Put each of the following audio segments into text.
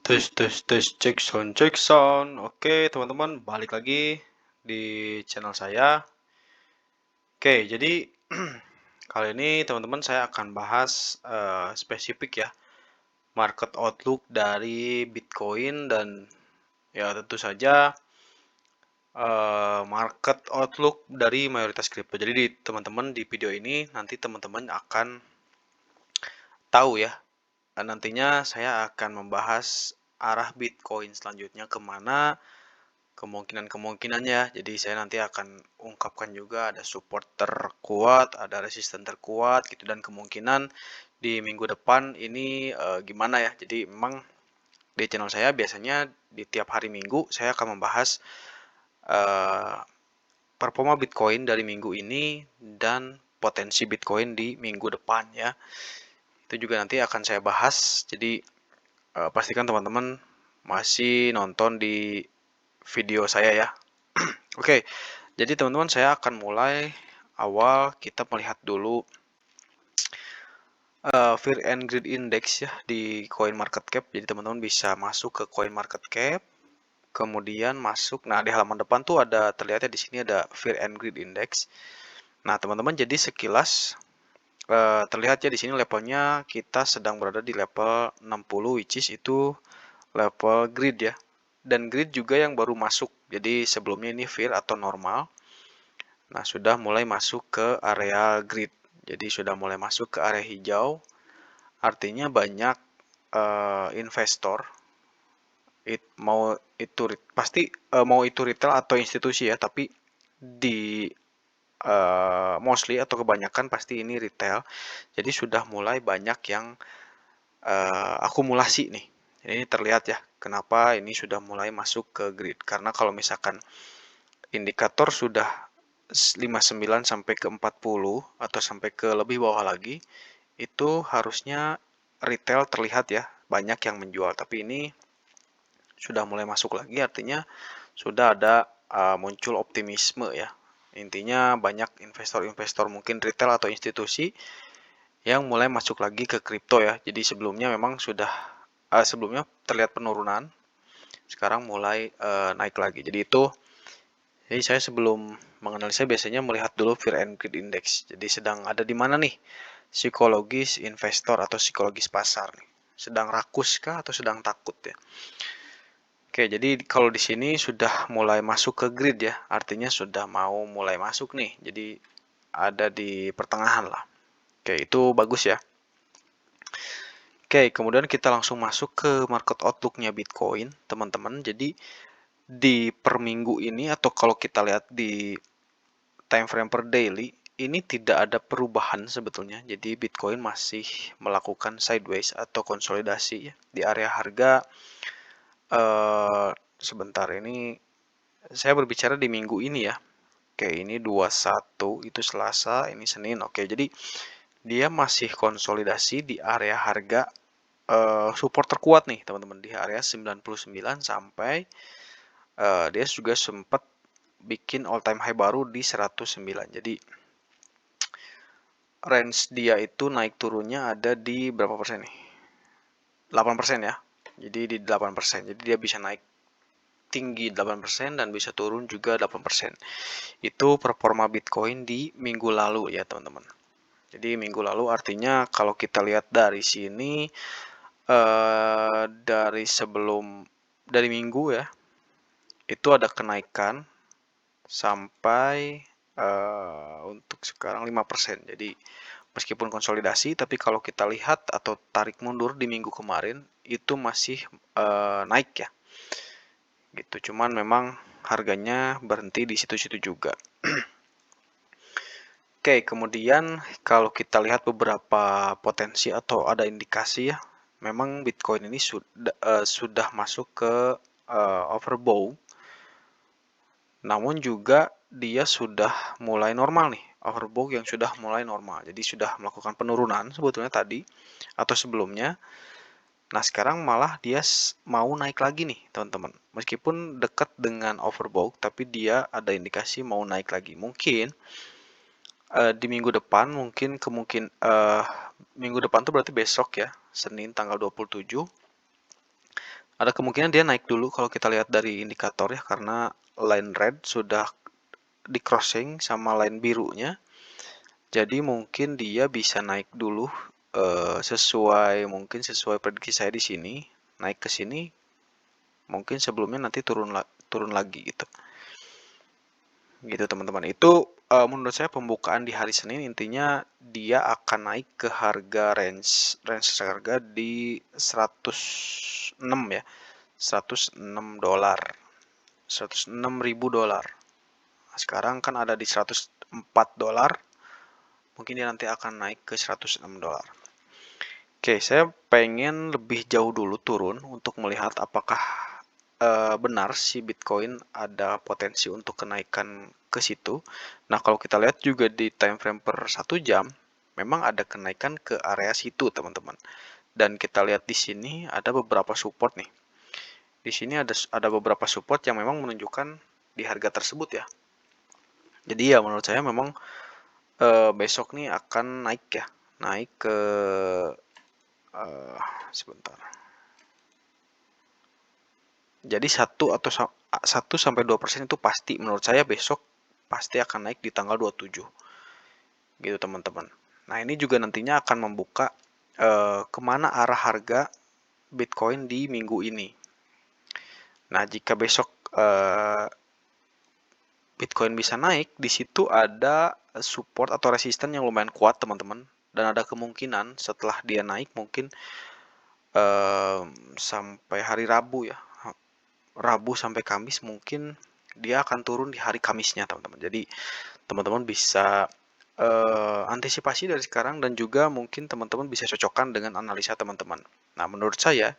Tes cek sound. Oke, teman-teman, balik lagi di channel saya. Oke, jadi kali ini teman-teman saya akan bahas spesifik ya, market outlook dari Bitcoin dan ya tentu saja market outlook dari mayoritas kripto. Jadi teman-teman di video ini nanti teman-teman akan tahu ya, nantinya saya akan membahas arah Bitcoin selanjutnya kemana, kemungkinan-kemungkinannya. Jadi saya nanti akan ungkapkan juga ada support terkuat, ada resisten terkuat gitu, dan kemungkinan di minggu depan ini gimana ya. Jadi memang di channel saya biasanya di tiap hari Minggu saya akan membahas uh, performa Bitcoin dari minggu ini dan potensi Bitcoin di minggu depan ya. Itu juga nanti akan saya bahas. Jadi pastikan teman-teman masih nonton di video saya ya. Oke, jadi teman-teman saya akan mulai awal kita melihat dulu Fear and Greed Index ya di CoinMarketCap. Jadi teman-teman bisa masuk ke CoinMarketCap, kemudian masuk. Nah, di halaman depan tuh ada terlihatnya di sini ada Fear and Greed Index. Nah, teman-teman jadi sekilas terlihat ya di sini levelnya kita sedang berada di level 60, which is itu level greed ya. Dan greed juga yang baru masuk. Jadi sebelumnya ini fear atau normal. Nah, sudah mulai masuk ke area grid. Jadi sudah mulai masuk ke area hijau. Artinya banyak investor mau itu pasti mau itu retail atau institusi ya, tapi di mostly atau kebanyakan pasti ini retail. Jadi sudah mulai banyak yang akumulasi nih. Ini terlihat ya, kenapa ini sudah mulai masuk ke grid. Karena kalau misalkan indikator sudah 59 sampai ke 40 atau sampai ke lebih bawah lagi, itu harusnya retail terlihat ya, banyak yang menjual. Tapi ini sudah mulai masuk lagi, artinya sudah ada muncul optimisme ya. Intinya banyak investor-investor mungkin retail atau institusi yang mulai masuk lagi ke kripto ya. Jadi sebelumnya memang sudah sebelumnya terlihat penurunan, sekarang mulai naik lagi. Jadi saya sebelum menganalisa biasanya melihat dulu Fear and Greed Index. Jadi sedang ada di mana nih psikologis investor atau psikologis pasar nih? Sedang rakus kah atau sedang takut ya? Oke, jadi kalau di sini sudah mulai masuk ke grid ya, artinya sudah mau mulai masuk nih. Jadi ada di pertengahan lah. Oke, itu bagus ya. Oke, kemudian kita langsung masuk ke market outlook-nya Bitcoin, teman-teman. Jadi di per minggu ini atau kalau kita lihat di time frame per daily ini tidak ada perubahan sebetulnya. Jadi Bitcoin masih melakukan sideways atau konsolidasi ya di area harga sebentar ini saya berbicara di minggu ini ya. Oke, ini 21 itu Selasa, ini Senin. Oke, jadi dia masih konsolidasi di area harga support terkuat nih, teman-teman, di area 99 sampai dia juga sempat bikin all time high baru di 109. Jadi range dia itu naik turunnya ada di berapa persen nih? 8% ya. Jadi di 8%. Jadi dia bisa naik tinggi 8% dan bisa turun juga 8%. Itu performa Bitcoin di minggu lalu ya, teman-teman. Jadi minggu lalu artinya kalau kita lihat dari sini dari minggu ya, itu ada kenaikan sampai untuk sekarang 5%. Jadi meskipun konsolidasi, tapi kalau kita lihat atau tarik mundur di minggu kemarin itu masih naik ya. Gitu. Cuman memang harganya berhenti di situ-situ juga. Oke, kemudian kalau kita lihat beberapa potensi atau ada indikasi ya, memang Bitcoin ini sudah masuk ke overbought. Namun juga dia sudah mulai normal nih, overbought yang sudah mulai normal. Jadi sudah melakukan penurunan sebetulnya tadi atau sebelumnya. Nah, sekarang malah dia mau naik lagi nih, teman-teman. Meskipun dekat dengan overbought, tapi dia ada indikasi mau naik lagi. Mungkin di minggu depan, minggu depan tuh berarti besok ya, Senin tanggal 27. Ada kemungkinan dia naik dulu kalau kita lihat dari indikator ya, karena line red sudah di crossing sama line birunya. Jadi mungkin dia bisa naik dulu sesuai prediksi saya di sini, naik ke sini, mungkin sebelumnya nanti turun lagi gitu. Gitu teman-teman. Itu menurut saya pembukaan di hari Senin intinya dia akan naik ke harga range harga di 106 ya. 106 dolar. 106.000 dolar. Sekarang kan ada di 104 dolar. Mungkin dia nanti akan naik ke 106 dolar. Oke, saya pengen lebih jauh dulu turun untuk melihat apakah benar si Bitcoin ada potensi untuk kenaikan ke situ. Nah, kalau kita lihat juga di time frame per 1 jam, memang ada kenaikan ke area situ, teman-teman. Dan kita lihat di sini ada beberapa support nih. Di sini ada beberapa support yang memang menunjukkan di harga tersebut ya. Jadi ya menurut saya memang besok nih akan naik ya, naik ke sebentar. Jadi 1 sampai 2% itu pasti menurut saya besok pasti akan naik di tanggal 27. Gitu teman-teman. Nah, ini juga nantinya akan membuka kemana arah harga Bitcoin di minggu ini. Nah, jika besok Bitcoin bisa naik, di situ ada support atau resisten yang lumayan kuat teman-teman. Dan ada kemungkinan setelah dia naik mungkin sampai hari Rabu ya, Rabu sampai Kamis mungkin dia akan turun di hari Kamisnya teman-teman. Jadi teman-teman bisa antisipasi dari sekarang dan juga mungkin teman-teman bisa cocokkan dengan analisa teman-teman. Nah, menurut saya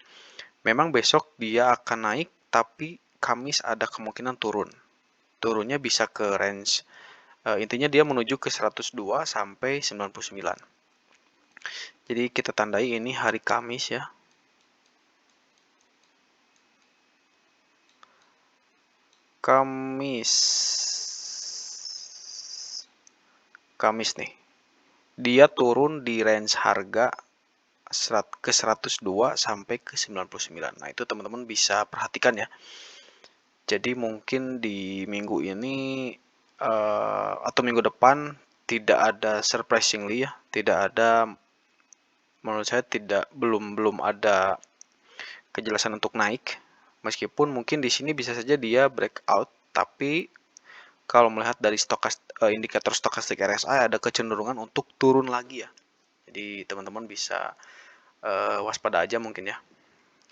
memang besok dia akan naik tapi Kamis ada kemungkinan turun. Turunnya bisa ke range intinya dia menuju ke 102 sampai 99. Jadi kita tandai ini hari Kamis ya. Kamis nih. Dia turun di range harga ke 102 sampai ke 99. Nah, itu teman-teman bisa perhatikan ya. Jadi mungkin di minggu ini atau minggu depan tidak ada surprisingly ya, tidak ada, menurut saya belum ada kejelasan untuk naik. Meskipun mungkin di sini bisa saja dia breakout, tapi kalau melihat dari indikator stokastik RSI ada kecenderungan untuk turun lagi ya. Jadi teman-teman bisa waspada aja mungkin ya.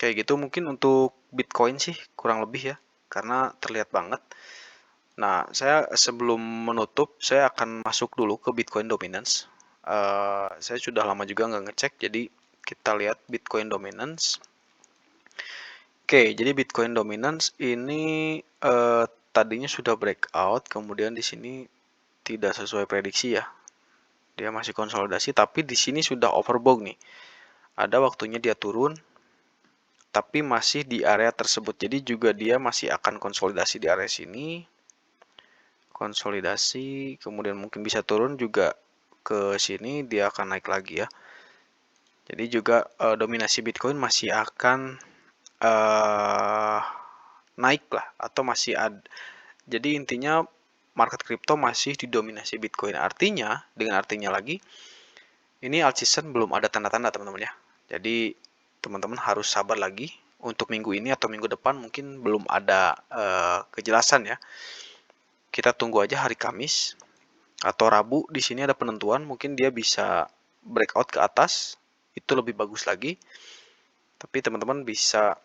Kayak gitu mungkin untuk Bitcoin sih kurang lebih ya, karena terlihat banget. Nah, saya sebelum menutup, saya akan masuk dulu ke Bitcoin Dominance. Saya sudah lama juga nggak ngecek, jadi kita lihat Bitcoin Dominance. Oke, jadi Bitcoin Dominance ini tadinya sudah breakout, kemudian di sini tidak sesuai prediksi ya. Dia masih konsolidasi, tapi di sini sudah overbought nih. Ada waktunya dia turun, tapi masih di area tersebut. Jadi juga dia masih akan konsolidasi di area sini. Konsolidasi, kemudian mungkin bisa turun juga ke sini, dia akan naik lagi ya. Jadi juga dominasi Bitcoin masih akan naik lah, atau masih ada. Jadi intinya market crypto masih didominasi Bitcoin. Artinya, dengan artinya lagi, ini alt season belum ada tanda-tanda teman-teman ya. Jadi teman-teman harus sabar lagi. Untuk minggu ini atau minggu depan mungkin belum ada kejelasan ya. Kita tunggu aja hari Kamis atau Rabu. Di sini ada penentuan, mungkin dia bisa breakout ke atas, itu lebih bagus lagi. Tapi teman-teman bisa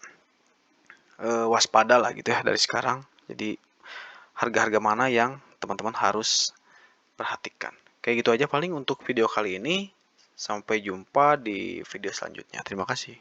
waspada lah gitu ya dari sekarang. Jadi harga-harga mana yang teman-teman harus perhatikan. Kayak gitu aja paling untuk video kali ini. Sampai jumpa di video selanjutnya. Terima kasih.